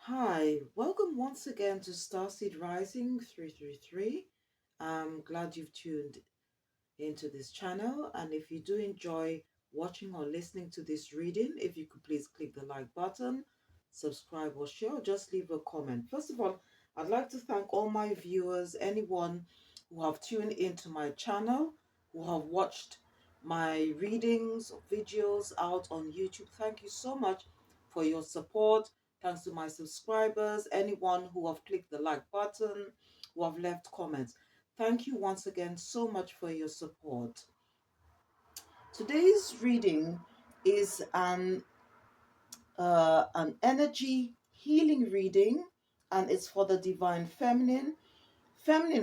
Hi, welcome once again to Starseed Rising 333. I'm glad you've tuned into this channel, and if you do enjoy watching or listening to this reading, if you could please click the like button, subscribe or share, or just leave a comment. First of all, I'd like to thank all my viewers, anyone who have tuned into my channel, who have watched my readings or videos out on YouTube. Thank you so much for your support. Thanks to my subscribers, anyone who have clicked the like button, who have left comments. Thank you once again so much for your support. Today's reading is an energy healing reading, and it's for the divine feminine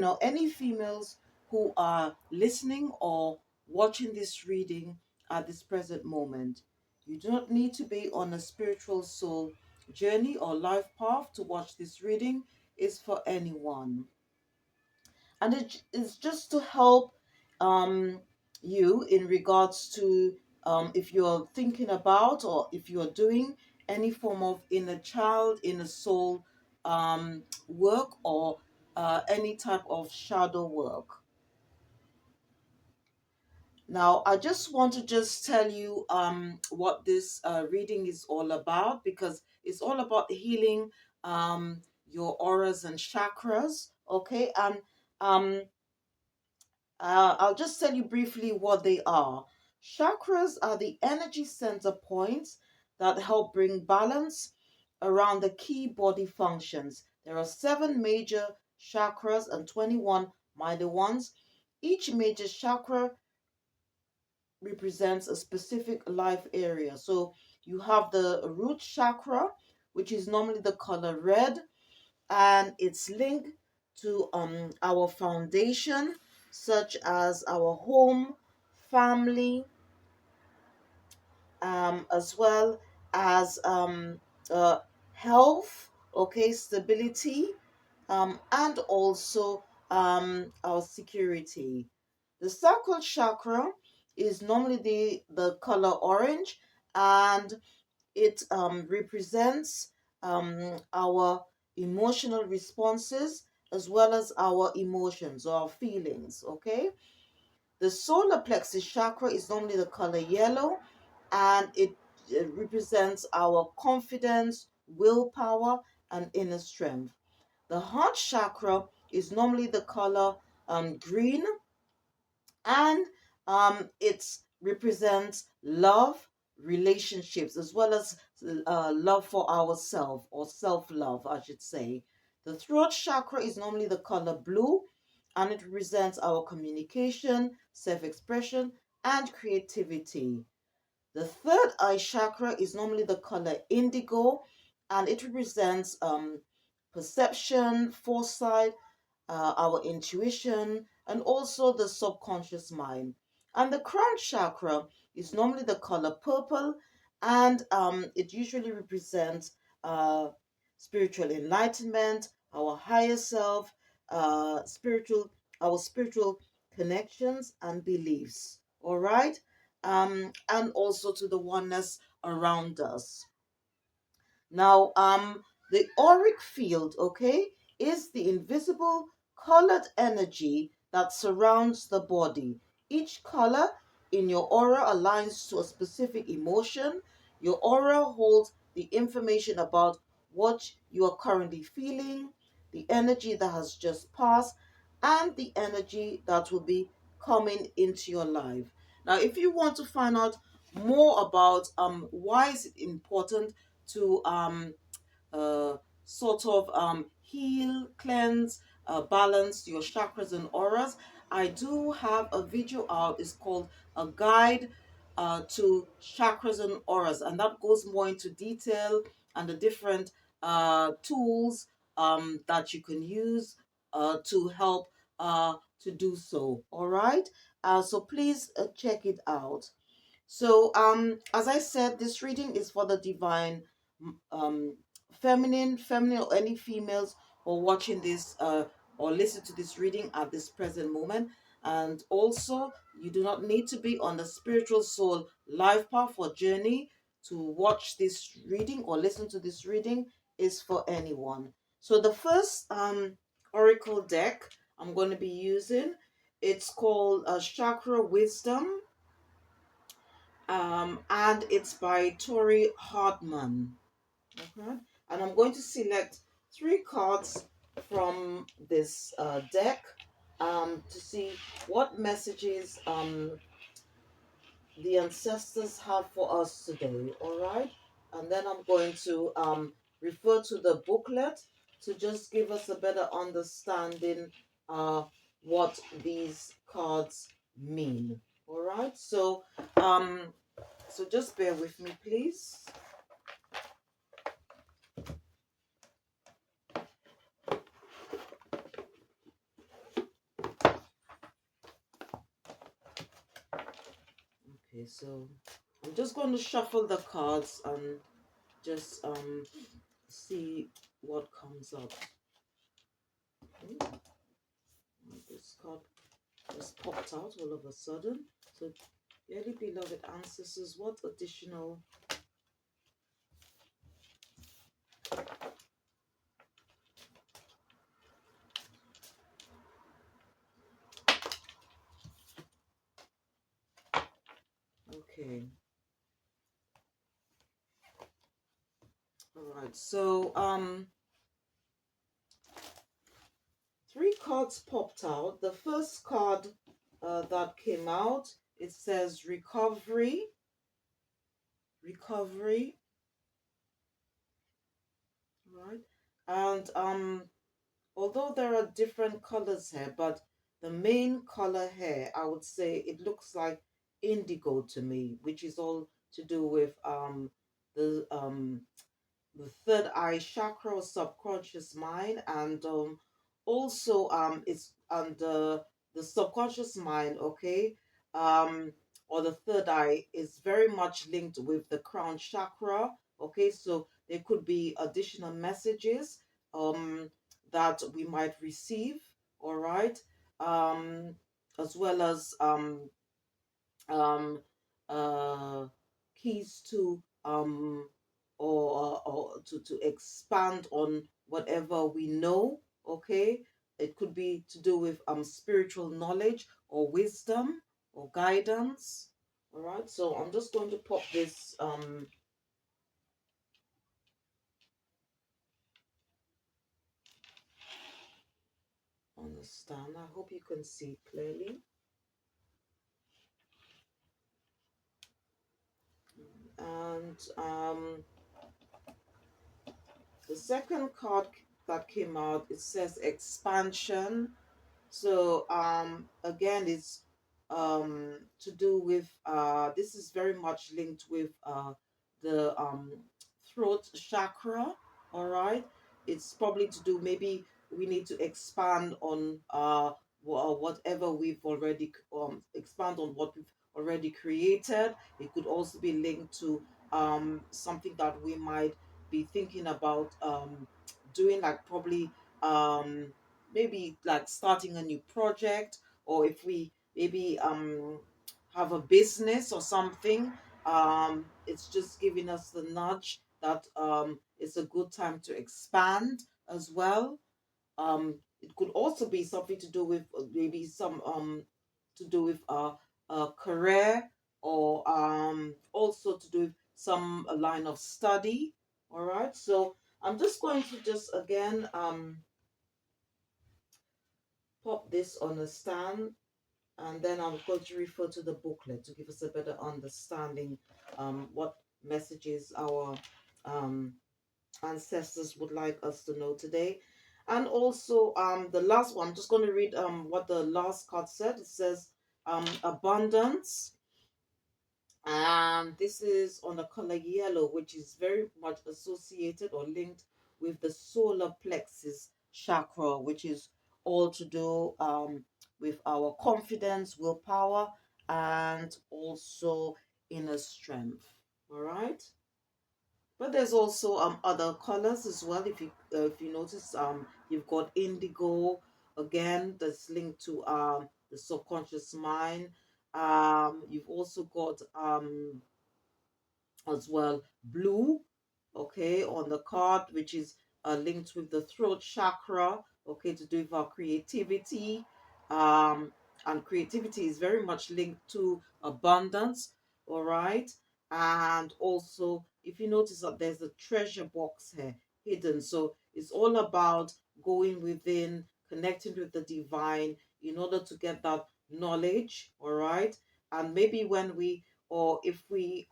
or any females who are listening or watching this reading at this present moment. You do not need to be on a spiritual soul journey or life path to watch this reading. It's for anyone, and it is just to help um, you in regards to if you're thinking about or if you're doing any form of inner child, inner soul work, or any type of shadow work. Now, I just want to just tell you what this reading is all about, because it's all about healing your auras and chakras. Okay, and um, I'll just tell you briefly what they are. Chakras are the energy center points that help bring balance around the key body functions. There are 7 major chakras and 21 minor ones. Each major chakra represents a specific life area. So you have the root chakra, which is normally the color red, and it's linked to our foundation, such as our home, family, as well as uh, health, okay, stability, and also our security. The sacral chakra is normally the color orange, and it represents our emotional responses as well as our emotions or our feelings, okay? The solar plexus chakra is normally the color yellow, and it represents our confidence, willpower, and inner strength. The heart chakra is normally the color green, and it represents love, relationships, as well as love for ourselves, or self-love, I should say. The throat chakra is normally the color blue, and it represents our communication, self-expression, and creativity. The third eye chakra is normally the color indigo, and it represents perception, foresight, our intuition, and also the subconscious mind. And the crown chakra is normally the color purple, and it usually represents uh, spiritual enlightenment, our higher self, spiritual, our spiritual connections and beliefs. All right, and also to the oneness around us. Now, the auric field, okay, is the invisible colored energy that surrounds the body. Each color in your aura aligns to a specific emotion. Your aura holds the information about what you are currently feeling, the energy that has just passed, and the energy that will be coming into your life. Now, if you want to find out more about why is it important to uh, sort of heal, cleanse, balance your chakras and auras, I do have a video out. It's called A Guide to Chakras and Auras, and that goes more into detail and the different tools that you can use to help to do so. All right, so please check it out. So, as I said, this reading is for the divine um, feminine, or any females who are watching this or listen to this reading at this present moment. And also, you do not need to be on the spiritual soul life path or journey to watch this reading or listen to this reading. is for anyone. So the first oracle deck I'm going to be using, it's called Chakra Wisdom, and it's by Tori Hartman. Okay, and I'm going to select three cards from this deck to see what messages the ancestors have for us today. All right, and then I'm going to refer to the booklet to just give us a better understanding what these cards mean. All right, um so just bear with me, please. Okay, so I'm just going to shuffle the cards and just see what comes up. Okay. This card just popped out all of a sudden. So, dearly beloved ancestors, what additional okay. All right. So three cards popped out. The first card that came out, it says recovery, recovery, right? And although there are different colors here, but the main color here, I would say it looks like indigo to me, which is all to do with the um the third eye chakra or subconscious mind, and also it's under the subconscious mind, okay, um or the third eye is very much linked with the crown chakra. Okay, so there could be additional messages um that we might receive. All right, um as well as um, uh, keys to or to expand on whatever we know. Okay, it could be to do with spiritual knowledge or wisdom or guidance. All right, so I'm just going to pop this on the stand. I hope you can see clearly. And the second card that came out, it says expansion. So again, it's to do with this is very much linked with the throat chakra. All right, it's probably to do, maybe we need to expand on whatever we've already expand on what we've already created. It could also be linked to something that we might be thinking about doing, like probably maybe like starting a new project, or if we maybe have a business or something. It's just giving us the nudge that it's a good time to expand as well. It could also be something to do with maybe some to do with a career, or also to do with some line of study. All right, so I'm just going to just again pop this on a stand, and then I'm going to refer to the booklet to give us a better understanding what messages our um, ancestors would like us to know today. And also the last one, I'm just going to read what the last card said. It says abundance, and this is on the color yellow, which is very much associated or linked with the solar plexus chakra, which is all to do with our confidence, willpower, and also inner strength. All right. But there's also other colors as well. If you notice, you've got indigo again, that's linked to the subconscious mind. You've also got as well blue. Okay, okay, on the card, which is linked with the throat chakra, okay, to do with our creativity. Um, and creativity is very much linked to abundance, all right. And also, if you notice that there's a treasure box here hidden, so it's all about going within, connecting with the divine in order to get that knowledge, all right. And maybe when we, or if we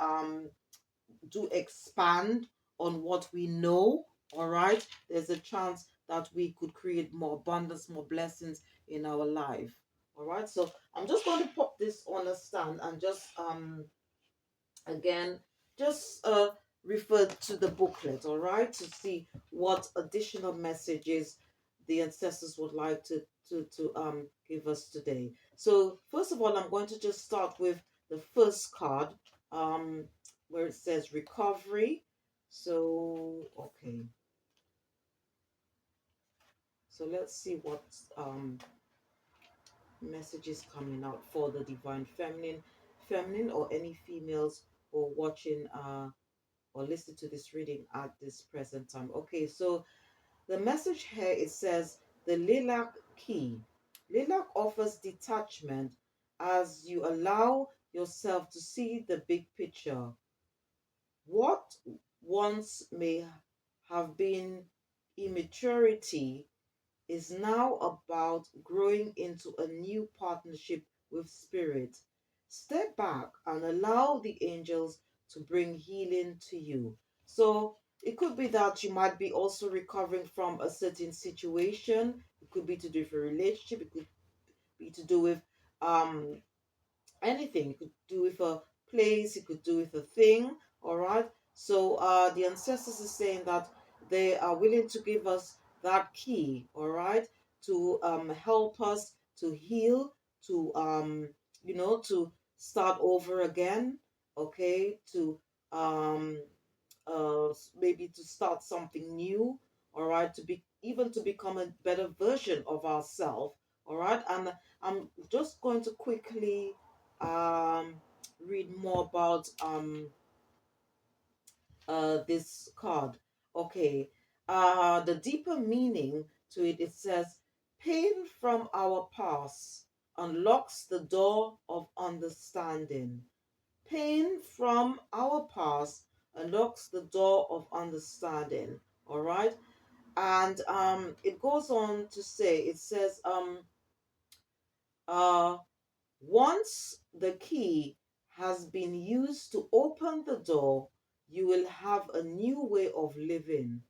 do expand on what we know, all right, there's a chance that we could create more abundance, more blessings in our life. All right, so I'm just going to pop this on a stand and just again just refer to the booklet, all right, to see what additional messages the ancestors would like to give us today. So first of all, I'm going to just start with the first card, um where it says recovery. So okay, so let's see what um messages coming out for the divine feminine, or any females who are watching or listen to this reading at this present time. Okay, so the message here, it says the lilac key. Lilac offers detachment as you allow yourself to see the big picture. What once may have been immaturity is now about growing into a new partnership with spirit. Step back and allow the angels to bring healing to you. So it could be that you might be also recovering from a certain situation. It could be to do with a relationship. It could be to do with um anything. It could do with a place, it could do with a thing. All right. So the ancestors is saying that they are willing to give us that key, all right, to help us to heal, to to start over again, okay, to um maybe to start something new, all right, to be even to become a better version of ourselves, all right. And I'm just going to quickly um read more about this card. Okay, the deeper meaning to it, it says pain from our past unlocks the door of understanding. Pain from our past unlocks the door of understanding. All right. And it goes on to say, it says, uh, once the key has been used to open the door, you will have a new way of living,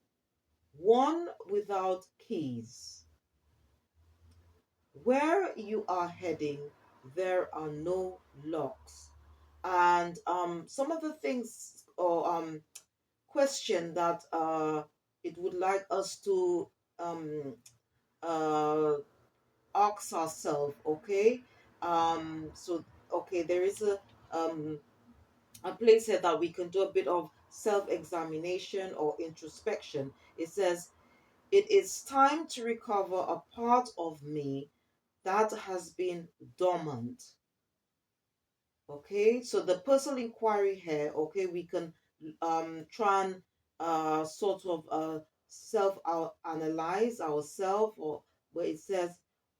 one without keys. Where you are heading, there are no locks. And some of the things, or question that it would like us to um, uh, ask ourselves, okay? So, okay, there is a place here that we can do a bit of self-examination or introspection. It says, it is time to recover a part of me that has been dormant. Okay, so the personal inquiry here, okay, we can try and sort of self analyze ourselves, or where it says,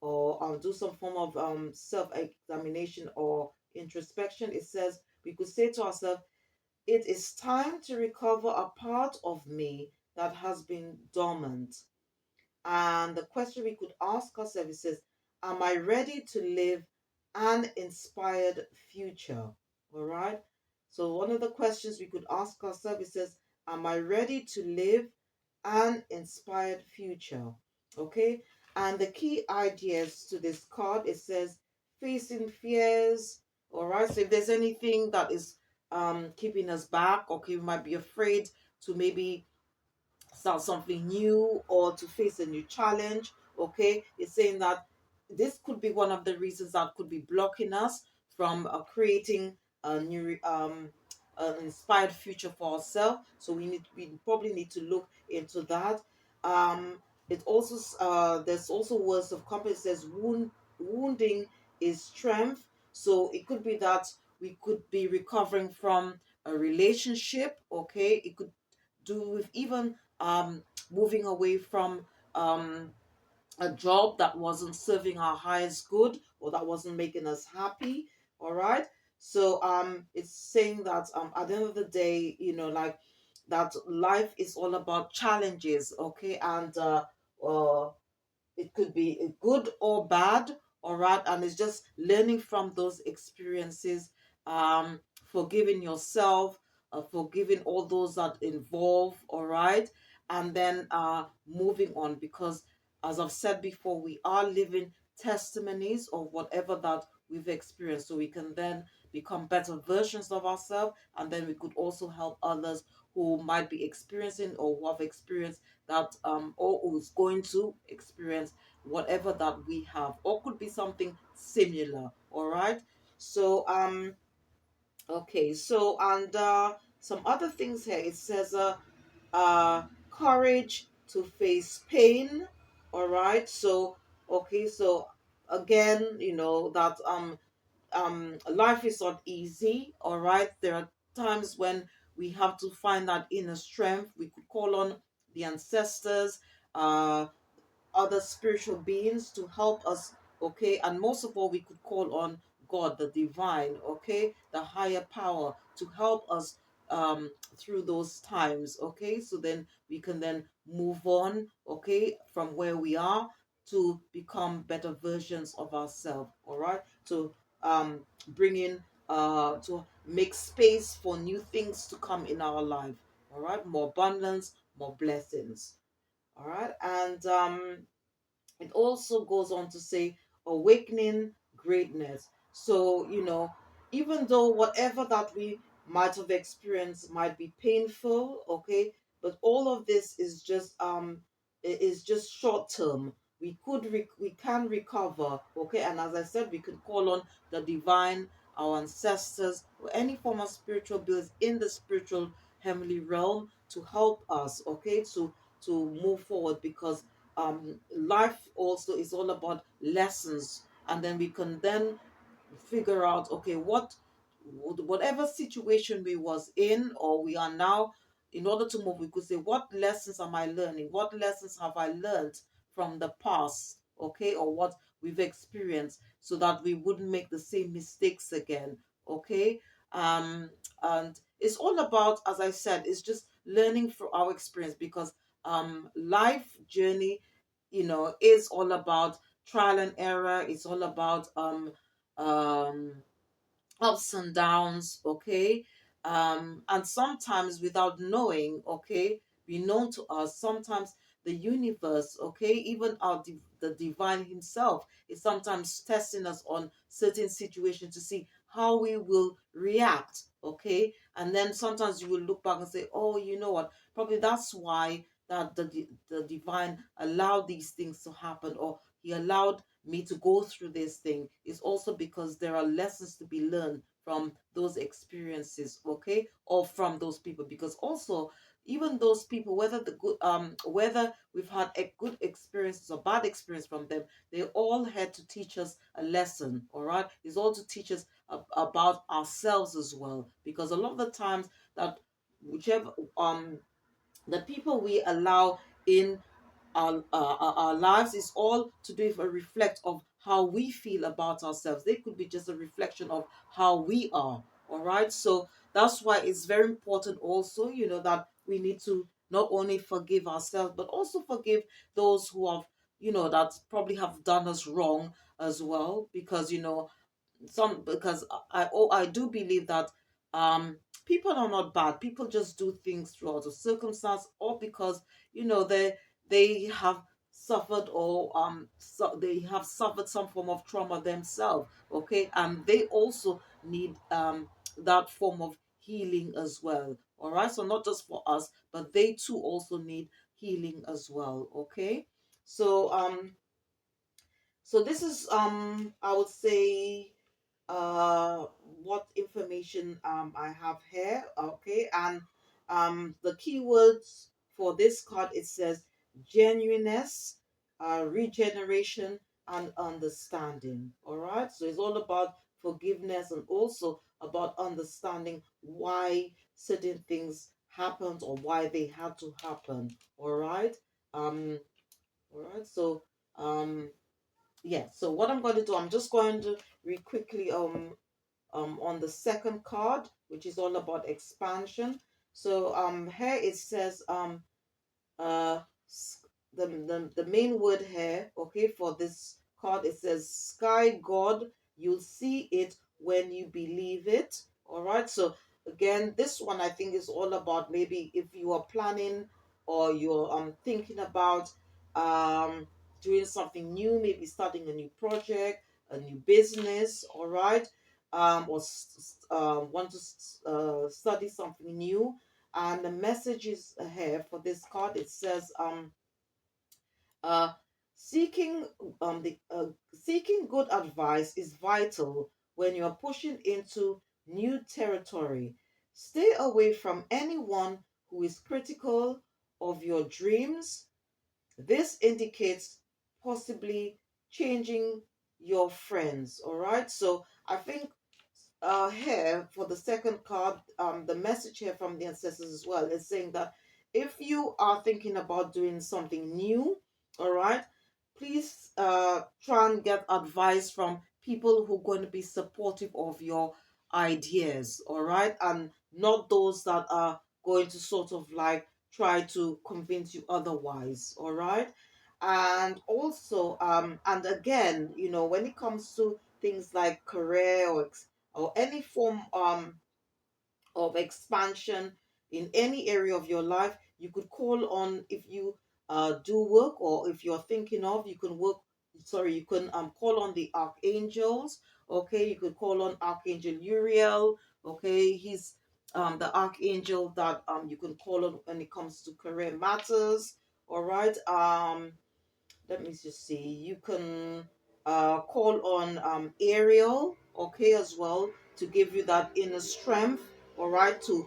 or do some form of self examination or introspection. It says we could say to ourselves, it is time to recover a part of me that has been dormant. And the question we could ask ourselves is, am I ready to live an inspired future? All right. So one of the questions we could ask ourselves is, am I ready to live an inspired future? Okay. And the key ideas to this card, it says facing fears. All right. So if there's anything that is keeping us back, okay, we might be afraid to maybe start something new or to face a new challenge. Okay, it's saying that this could be one of the reasons that could be blocking us from creating a new an inspired future for ourselves. So we probably need to look into that. It also there's also words of comfort. It says wounding is strength. So it could be that we could be recovering from a relationship. Okay, it could do with even moving away from um a job that wasn't serving our highest good, or that wasn't making us happy. All right. So it's saying that at the end of the day, like, that life is all about challenges, okay? And uh it could be good or bad, all right? And it's just learning from those experiences, forgiving yourself, forgiving all those that involve, all right? And then moving on, because as I've said before, we are living testimonies of whatever that we've experienced, so we can then become better versions of ourselves, and then we could also help others who might be experiencing, or who have experienced that, or who's going to experience whatever that we have, or could be something similar. All right. So okay, so, and some other things here. It says courage to face pain. All right. So okay, so again, that life is not easy. All right. There are times when we have to find that inner strength. We could call on the ancestors, uh other spiritual beings to help us, okay? And most of all, we could call on God, the divine, okay? The higher power to help us through those times, okay? So then we can then move on, okay, from where we are to become better versions of ourselves, all right? To bring in, to make space for new things to come in our life, all right? More abundance, more blessings. All right. And it also goes on to say awakening greatness. So, even though whatever that we might have experienced might be painful, okay, but all of this is just short term. We can recover, okay? And as I said, we could call on the divine, our ancestors, or any form of spiritual beings in the spiritual heavenly realm to help us, okay, to move forward, because life also is all about lessons, and then we can then figure out, okay, whatever situation we was in, or we are now, in order to move, we could say, what lessons am I learning, what lessons have I learned from the past, okay, or what we've experienced, so that we wouldn't make the same mistakes again, okay? um and it's all about, as I said, it's just learning from our experience, because life journey, is all about trial and error. It's all about um ups and downs, okay? And sometimes without knowing, okay, be known to us, sometimes the universe, okay, even the divine himself is sometimes testing us on certain situations to see how we will react, okay? And then sometimes you will look back and say, oh, you know what, probably that's why that the divine allowed these things to happen, or he allowed me to go through this thing, is also because there are lessons to be learned from those experiences, okay, or from those people. Because also, even those people, whether the good whether we've had a good experiences or bad experience from them, they all had to teach us a lesson. All right, it's all to teach us about ourselves as well, because a lot of the times that whichever the people we allow in our lives is all to do with a reflect of how we feel about ourselves. They could be just a reflection of how we are. All right. So that's why it's very important also, that we need to not only forgive ourselves, but also forgive those who have, that probably have done us wrong as well. Because, some because I do believe that um people are not bad. People just do things throughout a circumstance, or because they have suffered, or so they have suffered some form of trauma themselves, okay, and they also need that form of healing as well. All right, so not just for us, but they too also need healing as well, okay? So this is, I would say, uh what information I have here, okay? And the keywords for this card, it says genuineness, regeneration, and understanding. All right, so it's all about forgiveness, and also about understanding why certain things happened or why they had to happen. All right. Um. All right. So yeah. So what I'm going to do, I'm just going to read quickly on the second card, which is all about expansion. So here it says uh s- the main word here, okay, for this card, it says sky god. You'll see it when you believe it. All right. So again, this one I think is all about maybe if you are planning or you're thinking about um doing something new, maybe starting a new project, a new business. All right. Or want to study something new, and the message is here for this card. It says uh seeking the seeking good advice is vital when you are pushing into new territory. Stay away from anyone who is critical of your dreams. This indicates possibly changing your friends. All right. So I think here for the second card, the message here from the ancestors as well is saying that if you are thinking about doing something new, all right, please try and get advice from people who are going to be supportive of your ideas, all right, and not those that are going to sort of like try to convince you otherwise, all right. And also and again, you know, when it comes to things like career or any form of expansion in any area of your life, you could call on, if you do work or if you're thinking of, you can work, sorry, you can call on the archangels. Okay, you could call on Archangel Uriel. Okay, he's the archangel that you can call on when it comes to career matters. All right. Let me just see. You can call on Ariel, okay, as well, to give you that inner strength, all right, to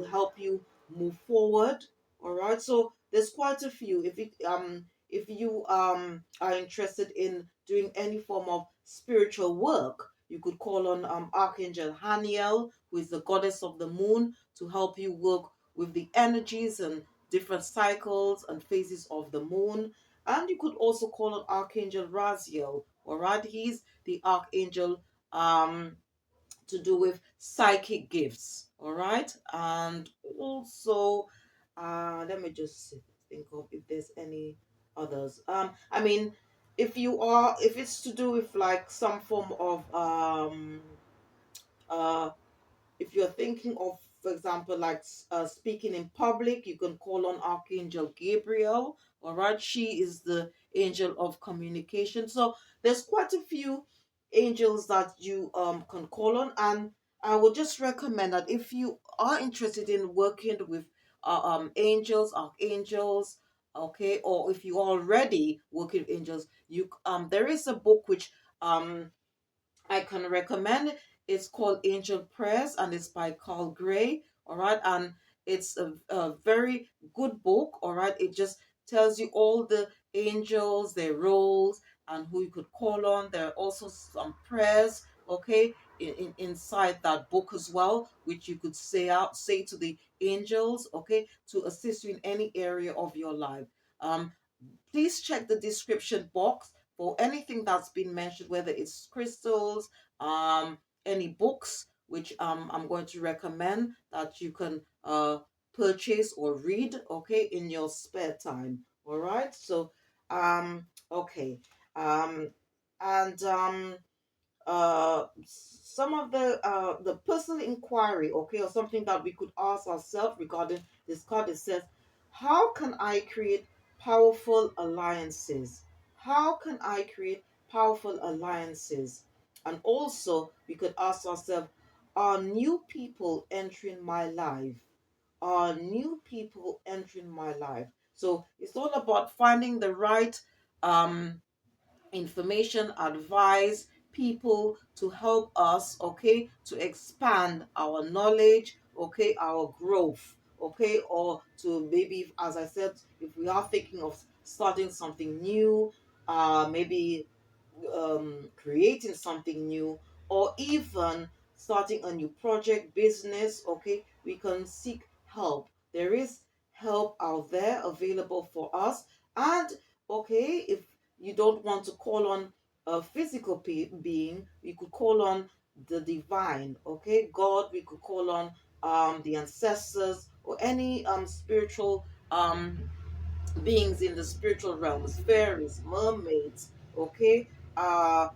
help you move forward, all right. So there's quite a few. If you are interested in doing any form of spiritual work, you could call on Archangel Haniel, who is the goddess of the moon, to help you work with the energies and different cycles and phases of the moon. And you could also call on Archangel Raziel. All right, he's the archangel um to do with psychic gifts. All right, and also let me just think of if there's any others. I mean, if it's to do with like some form of uh if you're thinking of, for example, like speaking in public, you can call on Archangel Gabriel. All right, she is the angel of communication. So there's quite a few angels that you can call on, and I would just recommend that if you are interested in working with angels, archangels, okay, or if you already working with angels, you there is a book which I can recommend. It's called Angel Prayers and it's by Carl Gray. All right. And it's a very good book. All right. It just tells you all the angels, their roles, and who you could call on. There are also some prayers, okay, inside that book as well, which you could say to the angels, okay, to assist you in any area of your life. Um, Please check the description box for anything that's been mentioned, whether it's crystals, um, any books, which I'm going to recommend that you can purchase or read, okay, in your spare time. All right. So, okay. Um, and some of the personal inquiry, okay, or something that we could ask ourselves regarding this card. It says, how can I create powerful alliances? How can I create powerful alliances? And also we could ask ourselves, are new people entering my life? Are new people entering my life? So it's all about finding the right information, advice, people to help us, okay, to expand our knowledge, okay, our growth, okay, or to maybe, as I said, if we are thinking of starting something new, maybe creating something new, or even starting a new project, business, okay, we can seek help. There is help out there available for us. And okay, if you don't want to call on a physical being, you could call on the divine, okay? God, we could call on the ancestors or any spiritual beings in the spiritual realms, fairies, mermaids, okay, uh,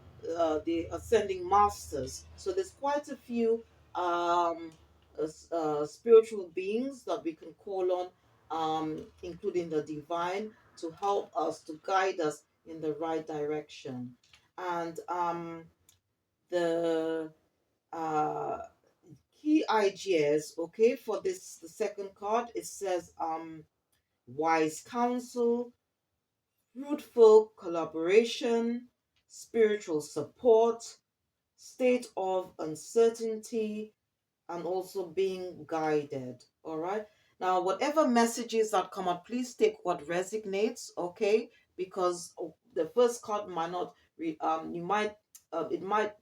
the ascending masters. So there's quite a few um, spiritual beings that we can call on, including the divine, to help us, to guide us in the right direction. And the uh, key ideas, okay, for this, the second card, it says wise counsel, fruitful collaboration, spiritual support, state of uncertainty, and also being guided. All right. Now, whatever messages that come up, please take what resonates, okay? Because the first card might not, you might,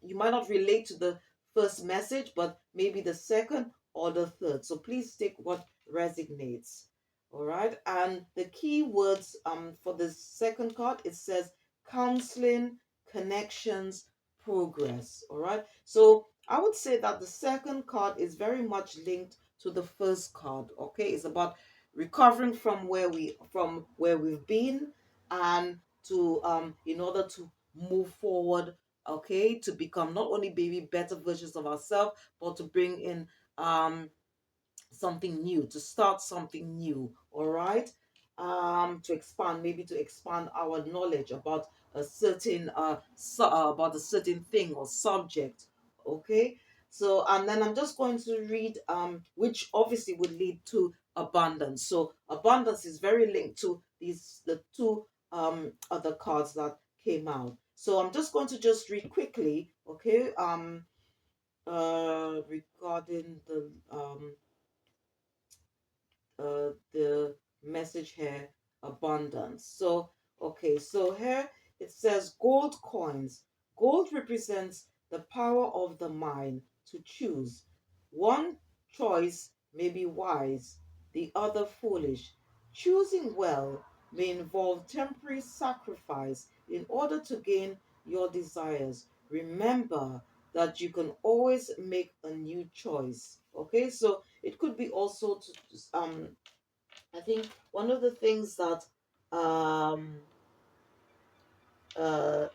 you might not relate to the first message, but maybe the second or the third. So please take what resonates. All right. And the key words for the second card, it says counseling, connections, progress. All right. So I would say that the second card is very much linked to the first card. Okay, it's about recovering from where we've been, and to in order to move forward. Okay, to become not only baby better versions of ourselves, but to bring in something new, to start something new. All right, to expand, maybe to expand our knowledge about a certain about a certain thing or subject. Okay, so and then I'm just going to read which obviously would lead to abundance. So abundance is very linked to these, the two other cards that came out. So I'm just going to just read quickly, okay, regarding the message here, abundance. So okay, so here it says gold coins. Gold represents the power of the mind to choose. One choice may be wise, the other foolish. Choosing well may involve temporary sacrifice in order to gain your desires. Remember that you can always make a new choice. Okay, so it could be also to I think one of the things that um uh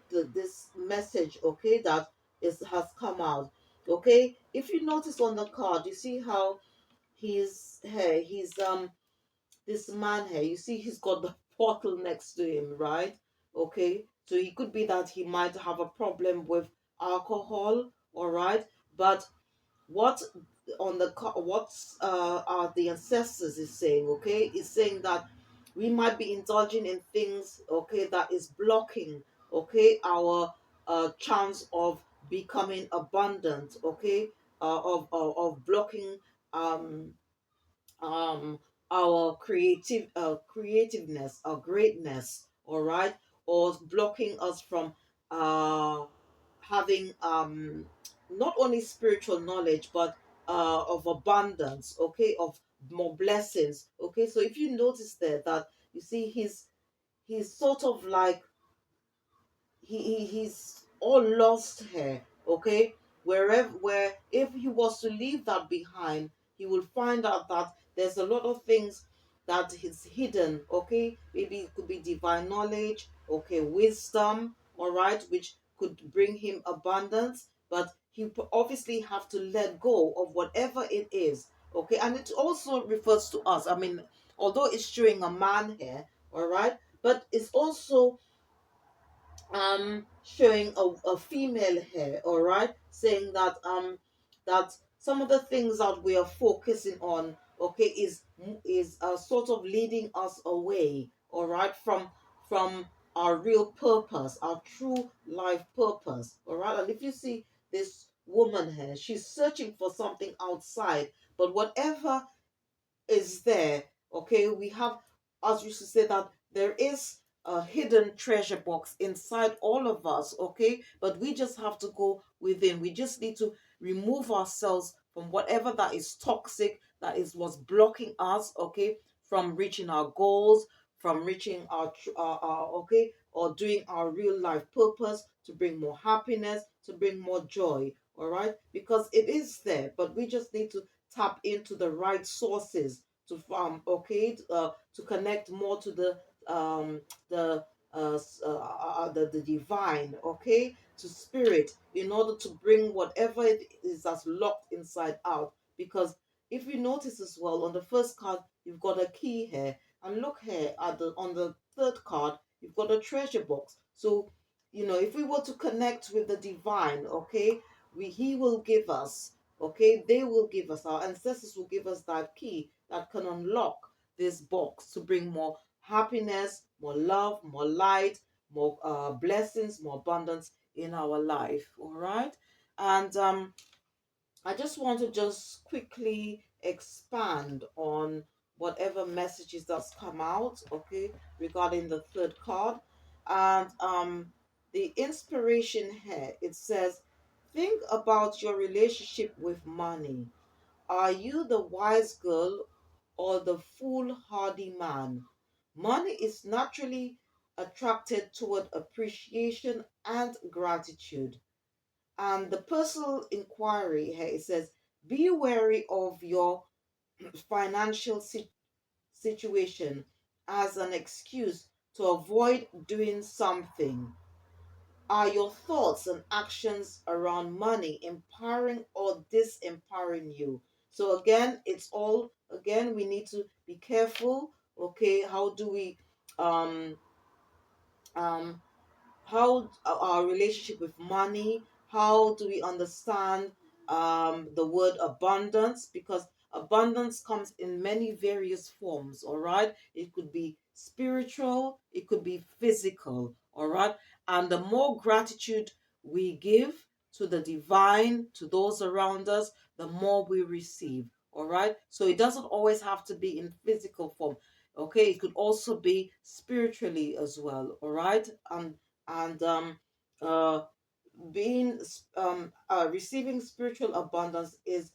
this message, okay, that is has come out, okay, if you notice on the card, you see how he's this man here, you see he's got the bottle next to him, right? Okay, so it could be that he might have a problem with alcohol, all right, but what what are the ancestors is saying, okay, is saying that we might be indulging in things, okay, that is blocking, okay, our chance of becoming abundant, okay, of blocking um um our creativeness, our greatness, all right, or blocking us from uh having not only spiritual knowledge, but of abundance, okay, of more blessings. Okay, so if you notice there that you see he's sort of like he's all lost here, okay, where if he was to leave that behind, he will find out that there's a lot of things that is hidden, okay, maybe it could be divine knowledge, okay, wisdom, all right, which could bring him abundance, but he obviously have to let go of whatever it is, okay. And it also refers to us, I mean, although it's showing a man here, all right, but it's also showing a female here, all right, saying that that some of the things that we are focusing on, okay, is sort of leading us away, all right, from our real purpose, our true life purpose, all right. And if you see this woman here, she's searching for something outside, but whatever is there. Okay, we have, as you should say, that there is a hidden treasure box inside all of us. Okay, but we just have to go within. We just need to remove ourselves from whatever that is toxic, that is what's blocking us, okay, from reaching our goals, from reaching our okay, or doing our real life purpose, to bring more happiness, to bring more joy. All right, because it is there, but we just need to tap into the right sources to okay, to connect more to the the divine, okay, to spirit, in order to bring whatever it is that's locked inside out. Because if you notice as well, on the first card you've got a key here, and look here at the on the third card you've got a treasure box. So if we were to connect with the divine, okay, he will give us, okay, they will give us, our ancestors will give us that key that can unlock this box to bring more happiness, more love, more light, more blessings, more abundance in our life. All right. And I just want to just quickly expand on whatever messages that's come out, okay, regarding the third card. And the inspiration here, it says, think about your relationship with money. Are you the wise girl or the foolhardy man? Money is naturally attracted toward appreciation and gratitude. And the personal inquiry here, it says, be wary of your financial situation as an excuse to avoid doing something. Are your thoughts and actions around money empowering or disempowering you? So again, it's all, again, we need to be careful. Okay, how do we um um how our relationship with money, how do we understand the word abundance? Because abundance comes in many various forms. All right, it could be spiritual, it could be physical. All right, and the more gratitude we give to the divine, to those around us, the more we receive. All right, so it doesn't always have to be in physical form. Okay, it could also be spiritually as well. All right, and uh, being receiving spiritual abundance is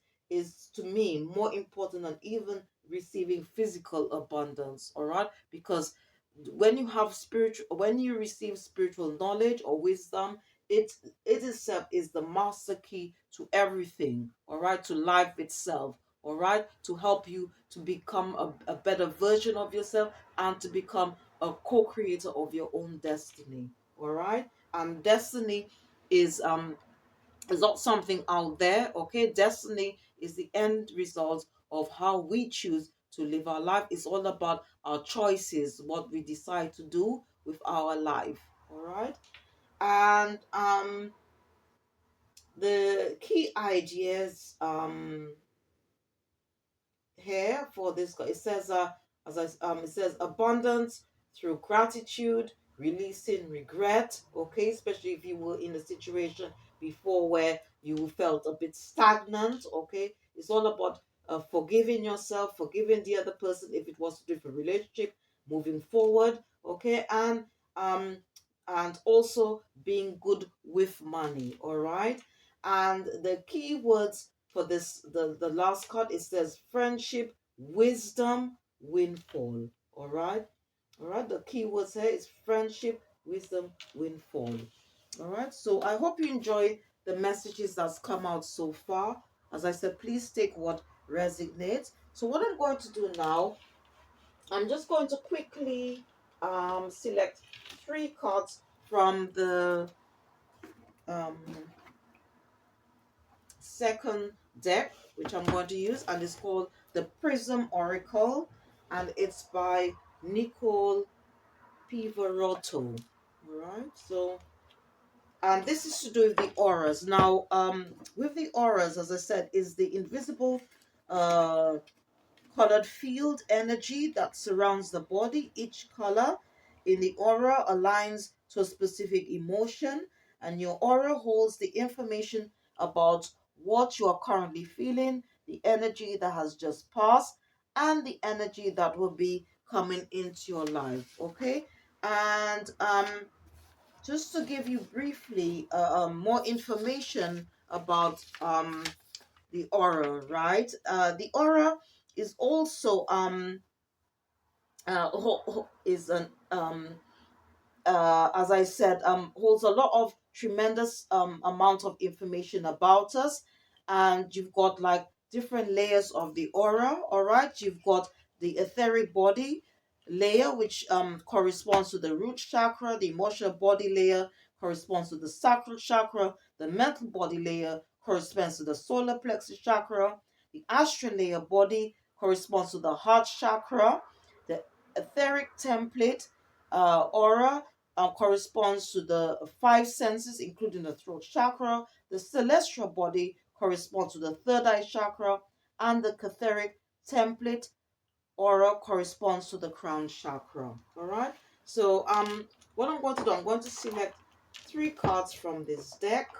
to me more important than even receiving physical abundance. All right, because when you receive spiritual knowledge or wisdom, it it itself is the master key to everything. All right, to life itself. All right, to help you to become a better version of yourself, and to become a co-creator of your own destiny. All right, and destiny is um is not something out there. Okay, destiny is the end result of how we choose to live our life. It's all about our choices, what we decide to do with our life. All right, and the key ideas here for this, it says it says abundance through gratitude, releasing regret. Okay, especially if you were in a situation before where you felt a bit stagnant. Okay, it's all about forgiving yourself, forgiving the other person if it was to do with a relationship, moving forward. Okay, um and also being good with money. All right, and the key words for this, the last card, it says friendship, wisdom, windfall. All right, all right, the key words here is friendship, wisdom, windfall. All right, so I hope you enjoy the messages that's come out so far. As I said, please take what resonates. So what I'm going to do now, I'm just going to quickly select 3 cards from the um second deck, which I'm going to use, and it's called the Prism Oracle, and it's by Nicole Pivarotto. All right, so and this is to do with the auras. Now, with the auras, as I said, is the invisible uh colored field energy that surrounds the body. Each color in the aura aligns to a specific emotion, and your aura holds the information about what you are currently feeling, the energy that has just passed, and the energy that will be coming into your life. Okay, and just to give you briefly more information about the aura, right? The aura is also is an as I said, holds a lot of tremendous amount of information about us. And you've got like different layers of the aura, all right? You've got the etheric body layer, which corresponds to the root chakra. The emotional body layer corresponds to the sacral chakra. The mental body layer corresponds to the solar plexus chakra. The astral layer body corresponds to the heart chakra. The etheric template aura corresponds to the five senses, including the throat chakra. The celestial body corresponds to the third eye chakra, and the catheric template aura corresponds to the crown chakra. All right. So what I'm going to do, I'm going to select three cards from this deck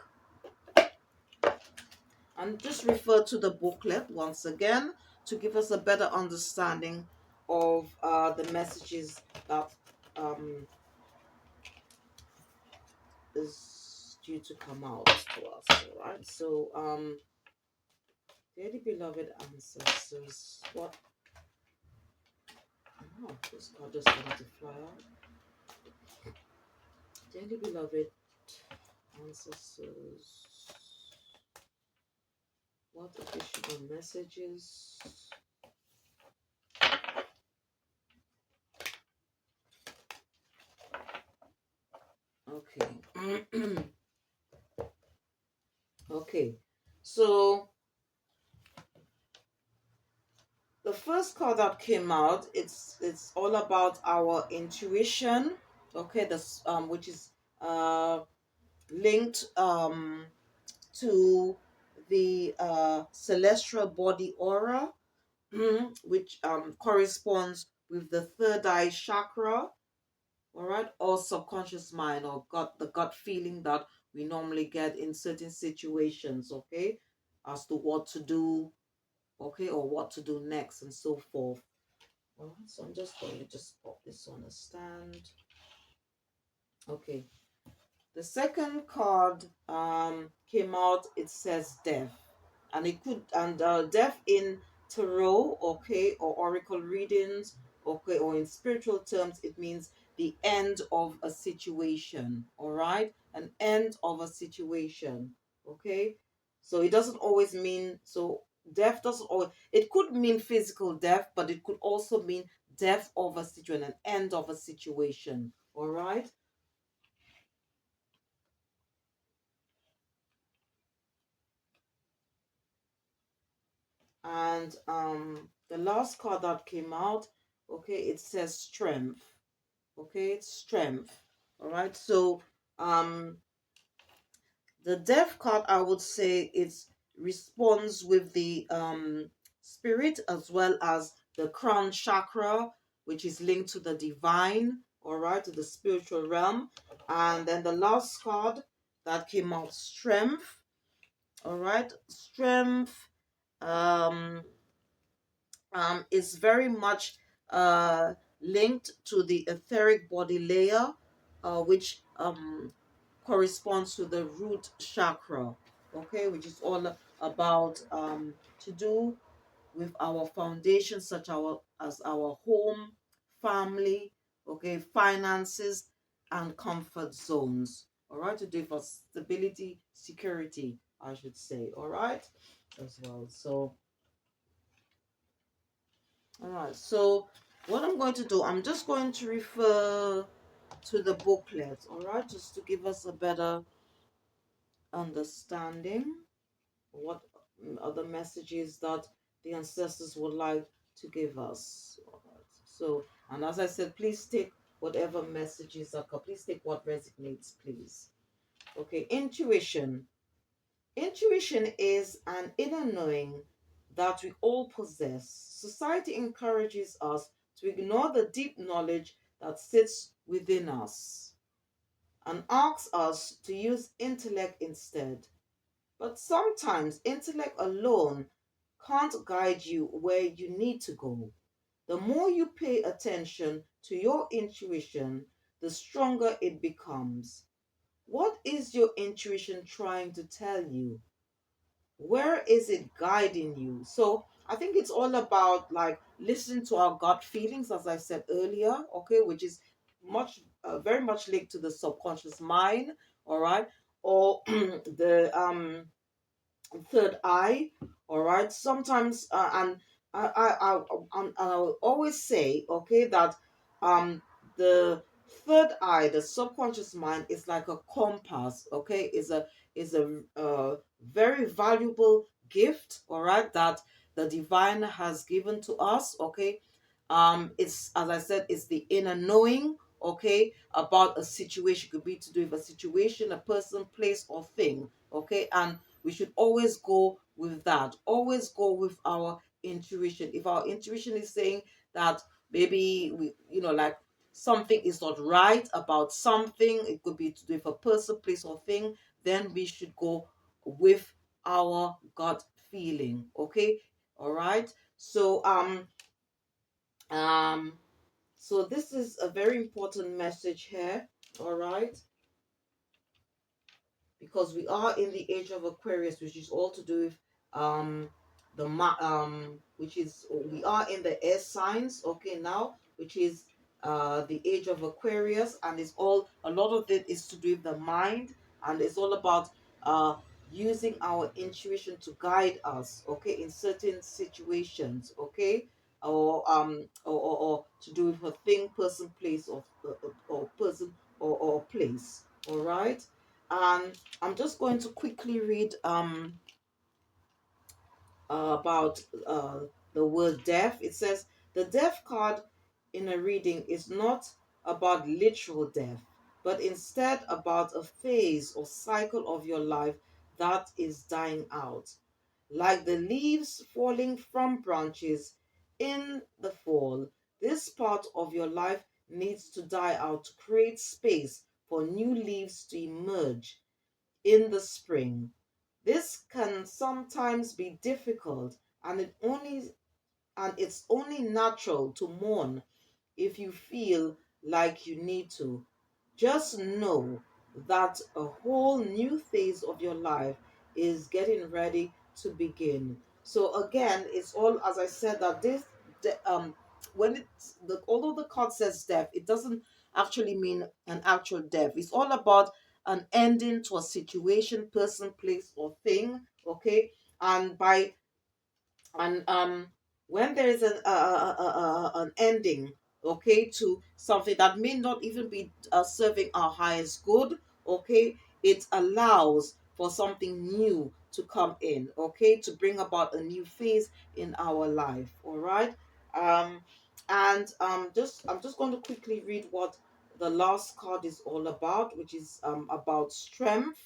and just refer to the booklet once again to give us a better understanding of the messages that um, is due to come out to us. All right. So, dearly beloved ancestors, what? Oh, this card just wanted to fly out. Dearly beloved ancestors, what additional messages? Okay. Okay. So the first card that came out, it's all about our intuition. Okay, this which is linked to the celestial body aura, which corresponds with the third eye chakra, all right, or subconscious mind, or the gut feeling that we normally get in certain situations, okay, as to what to do, okay, or what to do next, and so forth. All right, so I'm just going to just pop this on a stand. Okay, the second card came out. It says death, and it could death in tarot, okay, or oracle readings, okay, or in spiritual terms, it means the end of a situation. All right, an end of a situation. Okay, so it doesn't always mean so. Death doesn't always. It could mean physical death, but it could also mean death of a situation, an end of a situation. All right. And the last card that came out, okay, it says strength. Okay, it's strength. All right. So the death card, I would say, it responds with the spirit as well as the crown chakra, which is linked to the divine, all right, to the spiritual realm. And then the last card that came out, strength. All right, strength. Um, is very much linked to the etheric body layer, which corresponds to the root chakra, okay, which is all about to do with our foundation, as our home, family, okay, finances, and comfort zones. All right, to do for stability, security, I should say. All right, as well. So all right, so what I'm going to do, I'm just going to refer to the booklet, all right, just to give us a better understanding of what other messages that the ancestors would like to give us. All right. So, and as I said, please take whatever messages are, please take what resonates, please. Okay, intuition. Intuition is an inner knowing that we all possess. Society encourages us to ignore the deep knowledge that sits within us and asks us to use intellect instead. But sometimes intellect alone can't guide you where you need to go. The more you pay attention to your intuition, the stronger it becomes. What is your intuition trying to tell you? Where is it guiding you? So I think it's all about like listening to our gut feelings, as I said earlier, okay, which is very much linked to the subconscious mind, all right, or the third eye, all right. Sometimes and I will always say, okay, that um the third eye, the subconscious mind, is like a compass, okay, is a very valuable gift, all right, that the divine has given to us, okay. It's, as I said, it's the inner knowing, okay, about a situation. Could be to do with a situation, a person, place, or thing, okay. And we should always go with that, always go with our intuition. If our intuition is saying that maybe we, like something is not right about something, it could be to do with a person, place, or thing, then we should go with our gut feeling, okay. All right. So so this is a very important message here, all right, because we are in the age of Aquarius, which is all to do with which is, we are in the air signs, okay, now, which is the age of Aquarius, and it's all, a lot of it is to do with the mind, and it's all about uh using our intuition to guide us, okay, in certain situations, okay, or to do with a thing, person, place, or person, or place, all right. And I'm just going to quickly read about the word death. It says the death card in a reading is not about literal death, but instead about a phase or cycle of your life that is dying out. Like the leaves falling from branches in the fall, this part of your life needs to die out to create space for new leaves to emerge in the spring. This can sometimes be difficult, and it's only natural to mourn if you feel like you need to. Just know that a whole new phase of your life is getting ready to begin. So again, it's all, as I said, that this when it's although the card says death, it doesn't actually mean an actual death. It's all about an ending to a situation, person, place, or thing. Okay, and by and when there is an ending, okay, to something that may not even be serving our highest good, okay, it allows for something new to come in, okay, to bring about a new phase in our life, all right. um and just I'm just going to quickly read what the last card is all about, which is about strength.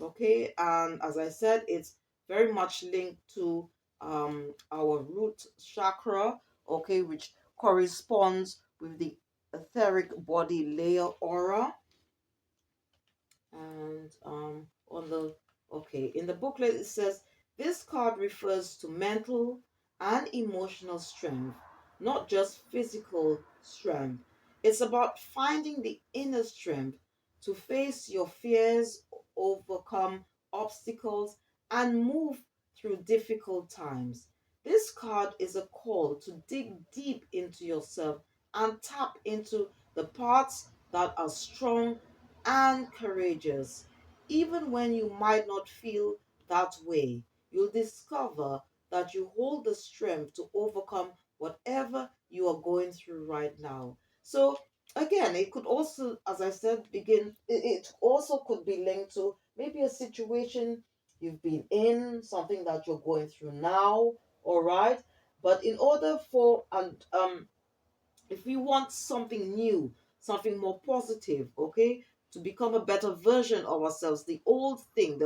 Okay, and as I said, it's very much linked to our root chakra, okay, which corresponds with the etheric body layer aura. And on the okay, in the booklet it says this card refers to mental and emotional strength, not just physical strength. It's about finding the inner strength to face your fears, overcome obstacles, and move through difficult times. This card is a call to dig deep into yourself and tap into the parts that are strong and courageous. Even when you might not feel that way, you'll discover that you hold the strength to overcome whatever you are going through right now. So, again, it could also, as I said, it also could be linked to maybe a situation you've been in, something that you're going through now, all right? But in order for, and if we want something new, something more positive, okay, to become a better version of ourselves, the old thing,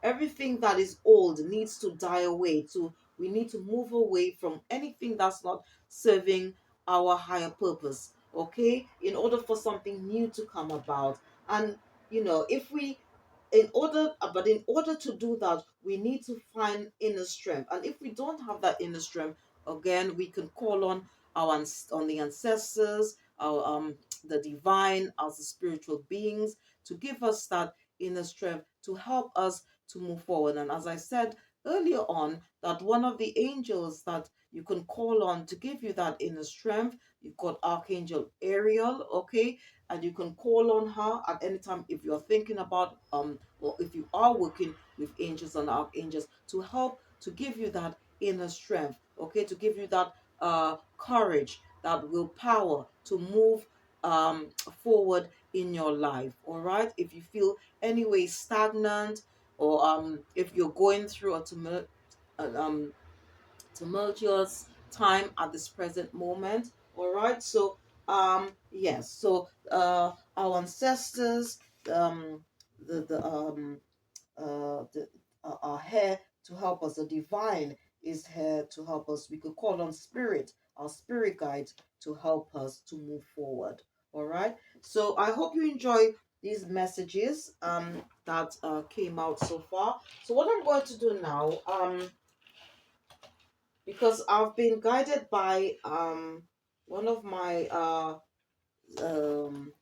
everything that is old needs to die away. We need to move away from anything that's not serving our higher purpose, okay, in order for something new to come about. And if we in order to do that, we need to find inner strength. And if we don't have that inner strength, again, we can call on on the ancestors, our the divine, as the spiritual beings, to give us that inner strength to help us to move forward. And as I said earlier on, that one of the angels that you can call on to give you that inner strength, you've got Archangel Ariel, okay? And you can call on her at any time if you're thinking about or if you are working with angels and archangels to help to give you that inner strength, okay, to give you that courage, that willpower to move forward in your life. All right, if you feel anyway stagnant, or if you're going through a tumultuous time at this present moment. All right, so yes, so our ancestors, um the the are here to help us. The divine is here to help us. We could call on spirit, our spirit guides, to help us to move forward. All right, so I hope you enjoy these messages that came out so far. So what I'm going to do now, because I've been guided by one of my um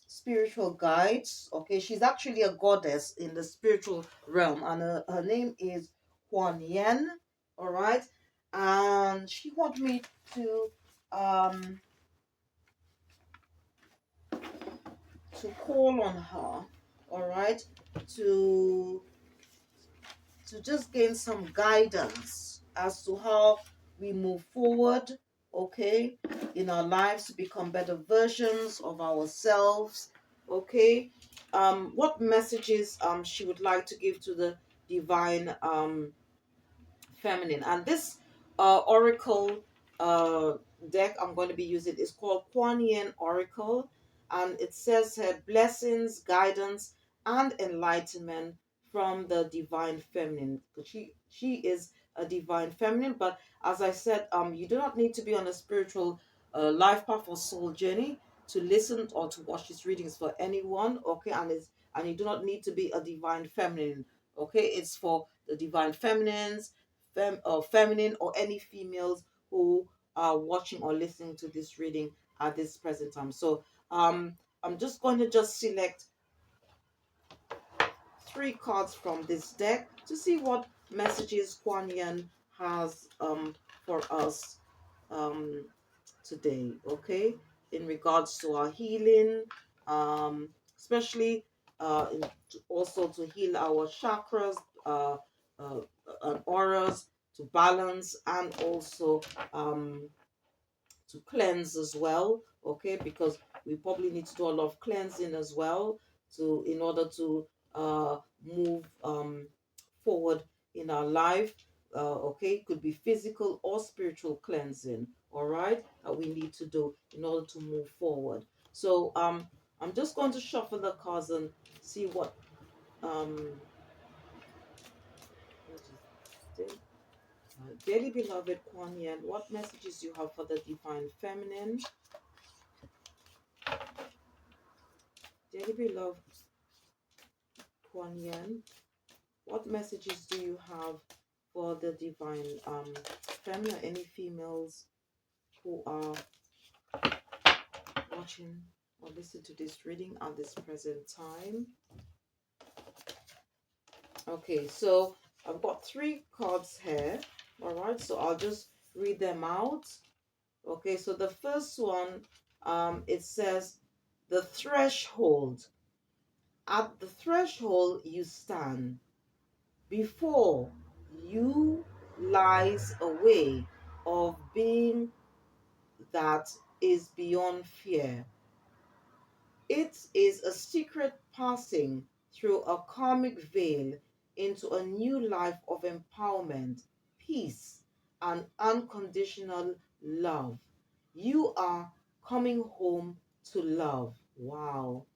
spiritual guides. Okay, she's actually a goddess in the spiritual realm, and her name is Kuan Yen. All right, and she wants me to um call on her. All right, to just gain some guidance as to how we move forward, okay, in our lives to become better versions of ourselves, okay. What messages she would like to give to the divine feminine. And this oracle uh, deck I'm going to be using is called Kuan Yin Oracle, and it says here blessings, guidance, and enlightenment from the divine feminine. She is a divine feminine, but as I said, you do not need to be on a spiritual life path or soul journey to listen or to watch these readings for anyone, okay. And you do not need to be a divine feminine, okay. It's for the divine feminines, feminine, or any females who are watching or listening to this reading at this present time. So I'm just going to just select 3 cards from this deck to see what messages Kuan Yin has for us um, today, okay, in regards to our healing, especially also to heal our chakras, uh, and auras, to balance, and also to cleanse as well, okay, because we probably need to do a lot of cleansing as well to in order to move forward in our life. Okay, could be physical or spiritual cleansing, all right, that we need to do in order to move forward. So I'm just going to shuffle the cards and see what what is this? Dearly beloved Kuan Yin, what messages you have for the divine feminine? Dearly beloved Kuan Yin, what messages do you have for the divine feminine? Any females who are watching or listen to this reading at this present time? Okay, so I've got 3 cards here. All right, so I'll just read them out. Okay, so the first one, it says the threshold. At the threshold you stand. Before you lies a way of being that is beyond fear. It is a secret passing through a karmic veil into a new life of empowerment, peace, and unconditional love. You are coming home to love. Wow.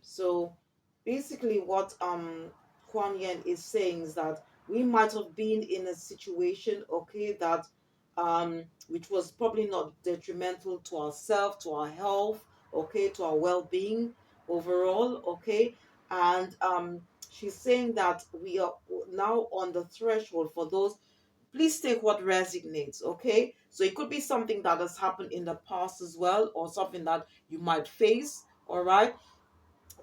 So basically what Kuan Yin is saying is that we might have been in a situation, okay, that which was probably not detrimental to ourselves, to our health, okay, to our well-being overall, okay. And she's saying that we are now on the threshold for those. Please take what resonates, okay. So it could be something that has happened in the past as well, or something that you might face, all right.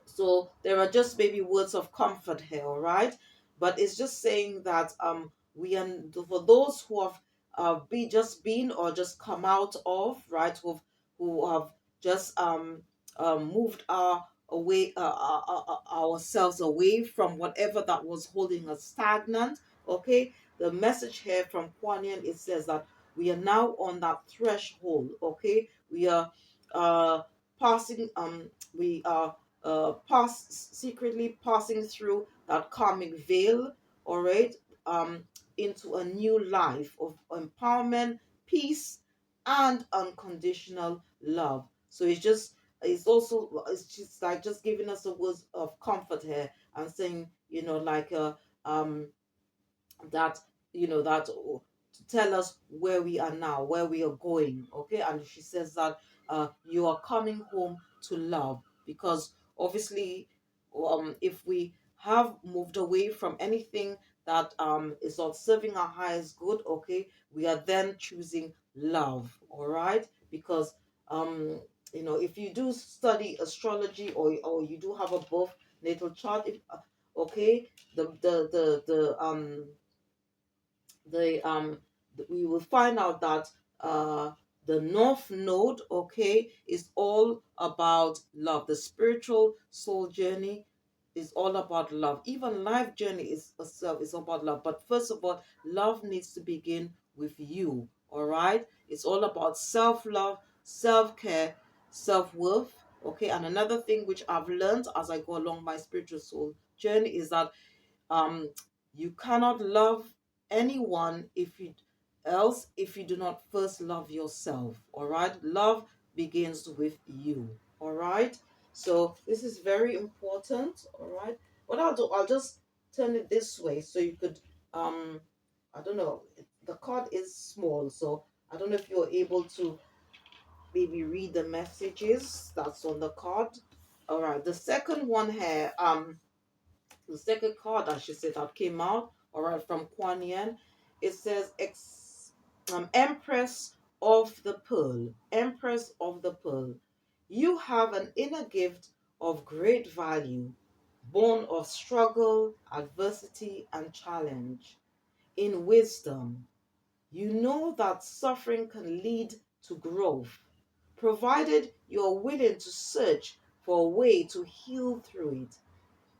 So there are just maybe words of comfort here, all right? But it's just saying that we are, for those who have be just been or just come out of, right, who have just moved our away ourselves away from whatever that was holding us stagnant. Okay, the message here from Kuan Yin, it says that we are now on that threshold. Okay, we are passing we are secretly passing through that karmic veil, all right, um, into a new life of empowerment, peace, and unconditional love. So it's just like just giving us a word of comfort here and saying, like um that that to tell us where we are now, where we are going. Okay, and she says that you are coming home to love, because obviously if we have moved away from anything that is not serving our highest good, okay, we are then choosing love. All right, because um if you do study astrology, or you do have a birth natal chart, if okay, we will find out that uh the north node, okay, is all about love. The spiritual soul journey is all about love. Even life journey is about love. But first of all, love needs to begin with you. All right, it's all about self-love, self-care, self-worth. Okay, and another thing which I've learned as I go along my spiritual soul journey is that um you cannot love anyone if you do not first love yourself. All right, love begins with you. All right, so this is very important. All right, what I'll do, I'll just turn it this way so you could I don't know, the card is small, so I don't know if you're able to maybe read the messages that's on the card. All right, the second one here, the second card, I should say, that came out, all right, from Kuan Yin, it says Empress of the Pearl. Empress of the Pearl. You have an inner gift of great value, born of struggle, adversity, and challenge. In wisdom, you know that suffering can lead to growth, provided you are willing to search for a way to heal through it.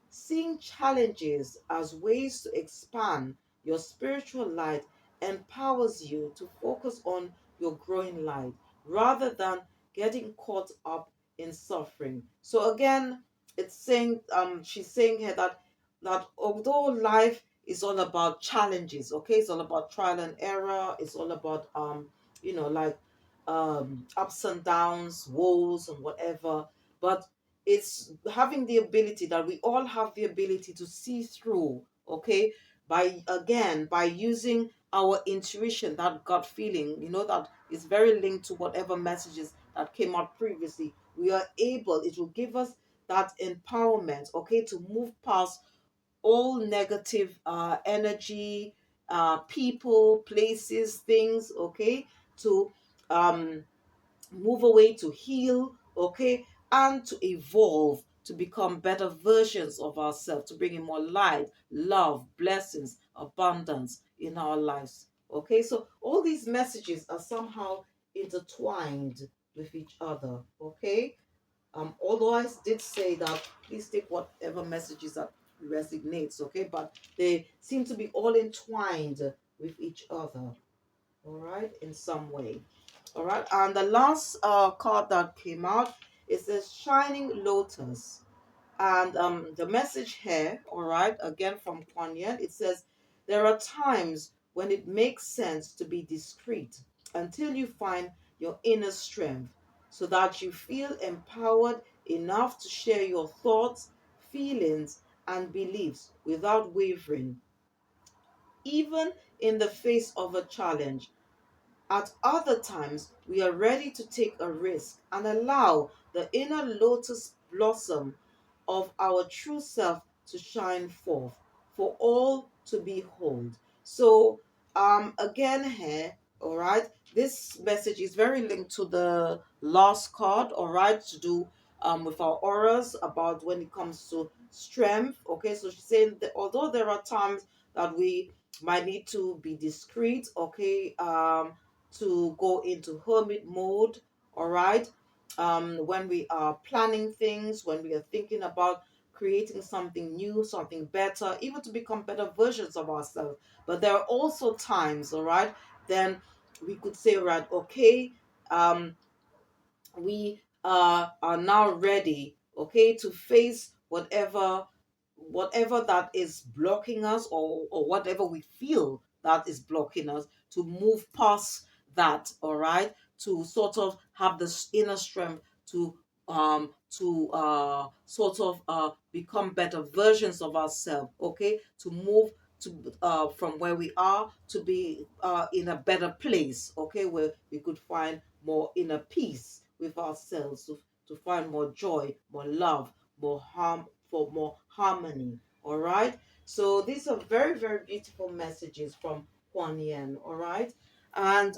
Seeing challenges as ways to expand your spiritual light empowers you to focus on your growing light rather than getting caught up in suffering. So again, it's saying she's saying here that although life is all about challenges, okay, it's all about trial and error, it's all about like ups and downs, woes and whatever, but it's having the ability that we all have the ability to see through, okay, by using our intuition, that gut feeling, that is very linked to whatever messages that came out previously. We are able, it will give us that empowerment, okay, to move past all negative energy, people, places, things, okay, to um move away, to heal, okay, and to evolve, to become better versions of ourselves, to bring in more light, love, blessings, abundance in our lives. Okay, so all these messages are somehow intertwined with each other. Okay, although I did say that please take whatever messages that resonates, okay, but they seem to be all entwined with each other, all right, in some way. All right, and the last card that came out, it says Shining Lotus. And the message here, all right, again from Kuan Yin, it says there are times when it makes sense to be discreet until you find your inner strength so that you feel empowered enough to share your thoughts, feelings, and beliefs without wavering, even in the face of a challenge. At other times, we are ready to take a risk and allow the inner lotus blossom of our true self to shine forth for all to behold. So, again, here, all right, this message is very linked to the last card, all right, to do with our auras, about when it comes to strength. Okay, so she's saying that although there are times that we might need to be discreet, okay, to go into hermit mode, all right, when we are planning things, when we are thinking about creating something new, something better, even to become better versions of ourselves. But there are also times, all right, then we could say, right, okay, um, we are now ready, okay, to face whatever that is blocking us, or whatever we feel that is blocking us, to move past that, all right, to sort of have this inner strength to sort of become better versions of ourselves, okay, to move to from where we are to be in a better place, okay, where we could find more inner peace with ourselves, to find more joy, more love, more harmony. All right. So these are very, very beautiful messages from Kuan Yin. All right. And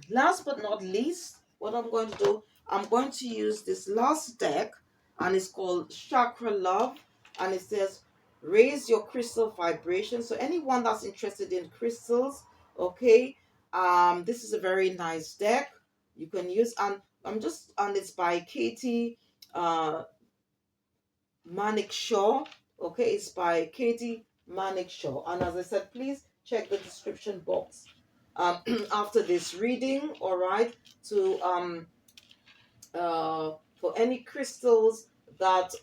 last but not least, what I'm going to do, I'm going to use this last deck, and it's called Chakra Love, and it says raise your crystal vibration. So anyone that's interested in crystals, okay, this is a very nice deck you can use. And and it's by Katie uh Manic Shaw. Okay, it's by Katie Manic Shaw. And as I said, please check the description box um, after this reading, all right, to for any crystals that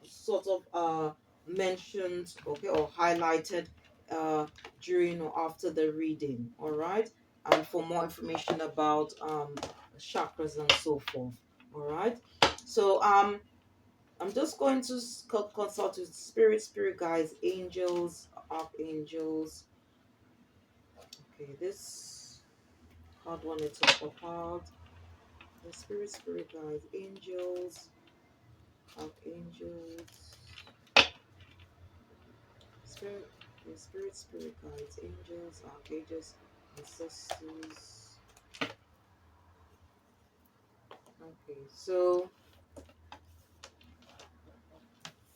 sort of mentioned, okay, or highlighted uh, during or after the reading, all right, and for more information about chakras and so forth, all right. So I'm just going to consult with spirit guides, angels, archangels. Okay, this card wanted to pop out. The spirit guides, angels, archangels, spirit, the spirit guides, angels, archangels, ancestors.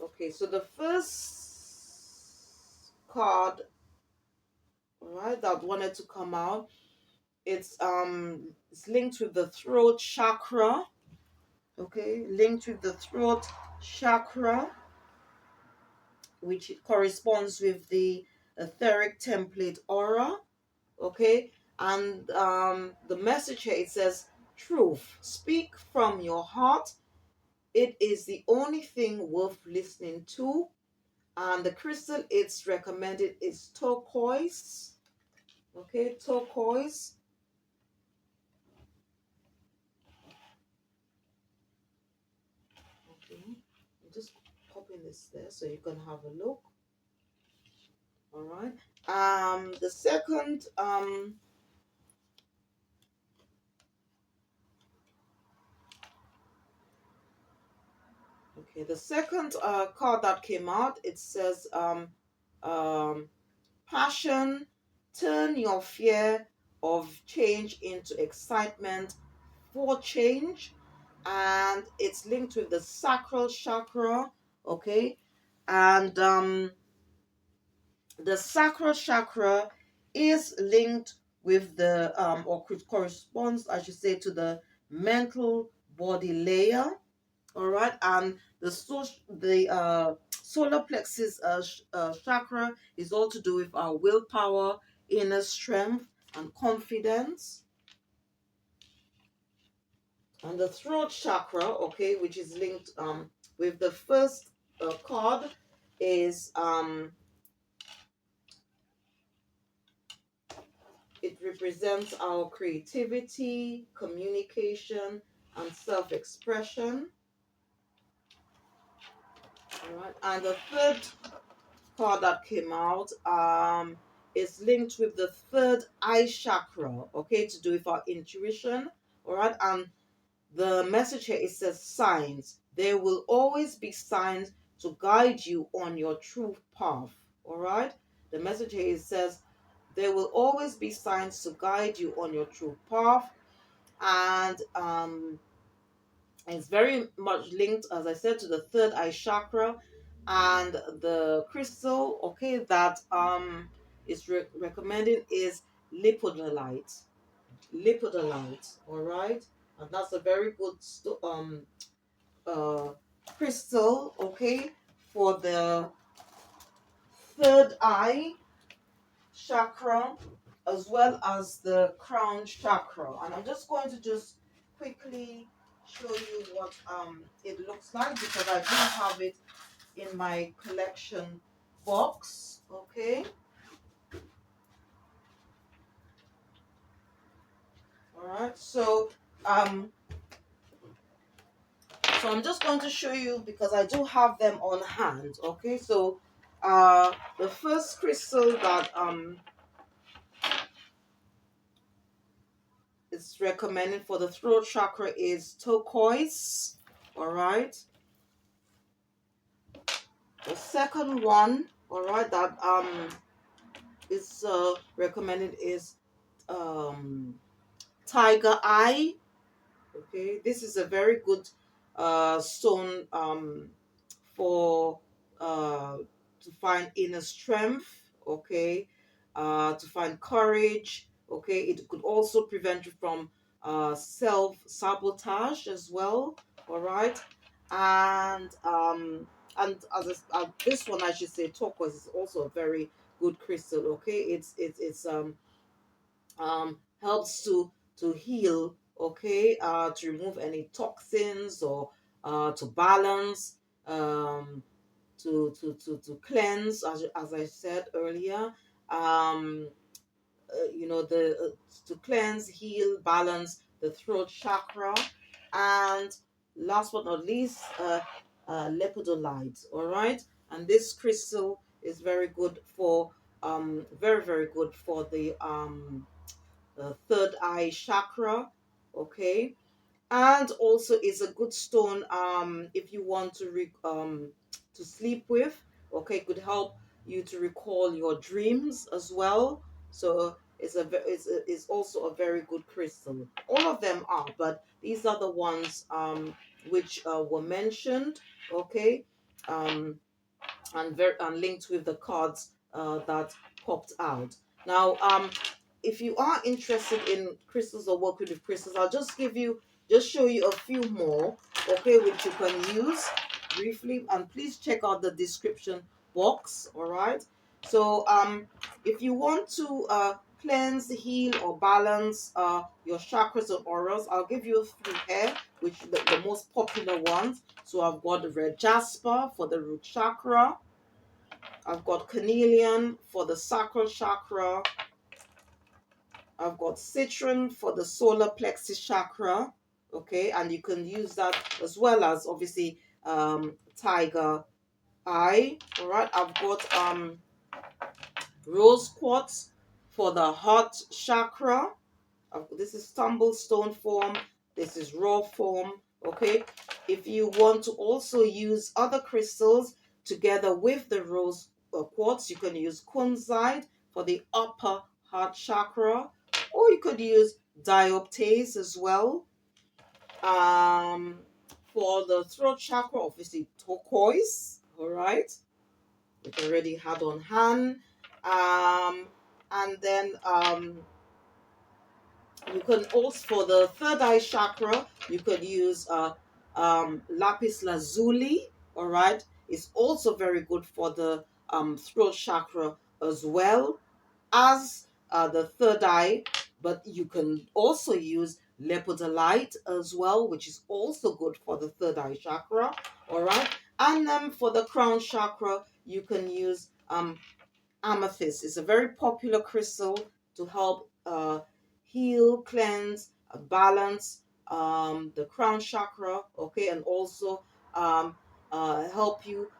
Okay, so the first card, all right, that wanted to come out, it's linked with the throat chakra. Okay, linked with the throat chakra, which corresponds with the etheric template aura. Okay, and the message here, it says truth, speak from your heart, it is the only thing worth listening to. And the crystal it's recommended is turquoise. Okay, turquoise. Okay, I'm just popping this there so you can have a look. All right. The second okay, the second card that came out, it says um passion, turn your fear of change into excitement for change, and it's linked with the sacral chakra. Okay, and the sacral chakra is linked with the or corresponds, I should say, to the mental body layer. All right, and the solar plexus chakra is all to do with our willpower, inner strength, and confidence. And the throat chakra, okay, which is linked with the first card, is it represents our creativity, communication, and self-expression. All right, and the third card that came out is linked with the third eye chakra, okay, to do with our intuition. All right, and the message here, it says signs, there will always be signs to guide you on your true path. All right, the message here, it says there will always be signs to guide you on your true path. and it's very much linked, as I said, to the third eye chakra. And the crystal, okay, that is recommended is lipodolite. Lipodolite, all right, and that's a very good uh crystal, okay, for the third eye chakra as well as the crown chakra. And I'm just going to just quickly show you what it looks like, because I do have it in my collection box. Okay, all right. So I'm just going to show you, because I do have them on hand. Okay, so the first crystal that is recommended for the throat chakra is turquoise. All right. The second one, all right, that is recommended is um tiger eye. Okay, this is a very good stone for to find inner strength. Okay, to find courage. Okay, it could also prevent you from self sabotage as well. All right, and this one, I should say, turquoise is also a very good crystal. Okay, it's helps to heal, okay, to remove any toxins, or to balance, um to cleanse, as I said earlier, um the to cleanse, heal, balance the throat chakra. And last but not least, lepidolite, all right. And this crystal is very good for very good for the third eye chakra, okay. And also is a good stone if you want to sleep with, okay. It could help you to recall your dreams as well. So it's also a very good crystal. All of them are, but these are the ones which were mentioned, okay, um and linked with the cards that popped out. Now, if you are interested in crystals or working with crystals, I'll just show you a few more, okay, which you can use briefly. And please check out the description box, all right. So, if you want to cleanse, heal, or balance your chakras or auras, I'll give you a few here, which the most popular ones. So I've got the red jasper for the root chakra. I've got carnelian for the sacral chakra. I've got citron for the solar plexus chakra. Okay, and you can use that as well as, obviously, tiger eye. All right, I've got rose quartz for the heart chakra. This is tumblestone form. This is raw form. Okay. If you want to also use other crystals together with the rose quartz, you can use kunzite for the upper heart chakra, or you could use dioptase as well. Um, for the throat chakra, obviously turquoise. All right, which I already had on hand. And then you can also, for the third eye chakra, you could use lapis lazuli. All right, it's also very good for the throat chakra as well as the third eye. But you can also use lepidolite as well, which is also good for the third eye chakra. All right, and then for the crown chakra, you can use amethyst. Is a very popular crystal to help heal, cleanse, balance the crown chakra, okay, and also um, help you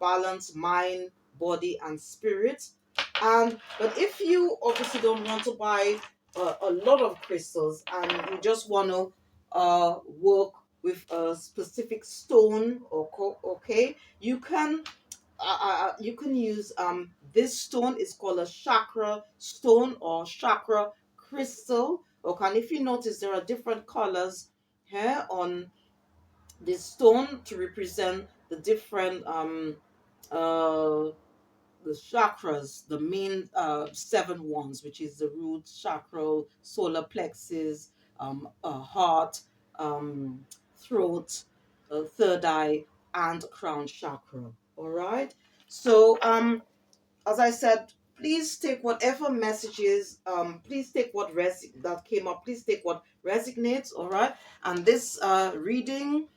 balance mind, body, and spirit. But if you obviously don't want to buy a lot of crystals, and you just want to work with a specific stone, or okay, you can use this stone is called a chakra stone or chakra crystal. Okay, and if you notice, there are different colors here on this stone to represent the different uh the chakras, the main seven ones, which is the root chakra, solar plexus, heart, um, throat, third eye, and crown chakra. All right. So, as I said, please take whatever messages, please take what that came up. Please take what resonates. All right. And this reading,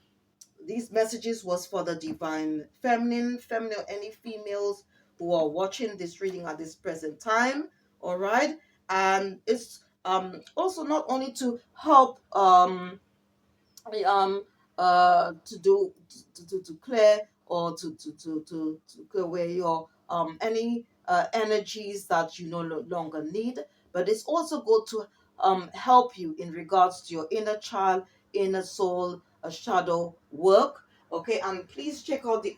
these messages was for the divine feminine, any females who are watching this reading at this present time. All right. And it's also not only to help um to do to clear or to clear away your any energies that you no longer need, but it's also good to help you in regards to your inner child, inner soul, a shadow work. Okay, and please check out the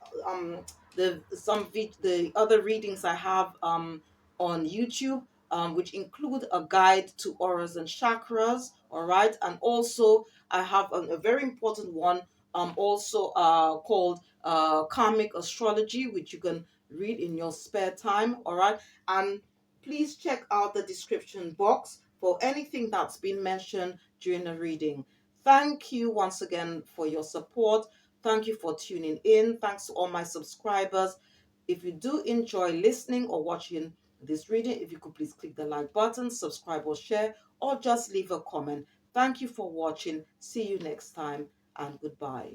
other readings I have on YouTube, which include a guide to auras and chakras. All right, and also I have a very important one, also called karmic astrology, which you can read in your spare time. All right, and please check out the description box for anything that's been mentioned during the reading. Thank you once again for your support. Thank you for tuning in. Thanks to all my subscribers. If you do enjoy listening or watching this reading, if you could please click the like button, subscribe or share, or just leave a comment. Thank you for watching. See you next time, and goodbye.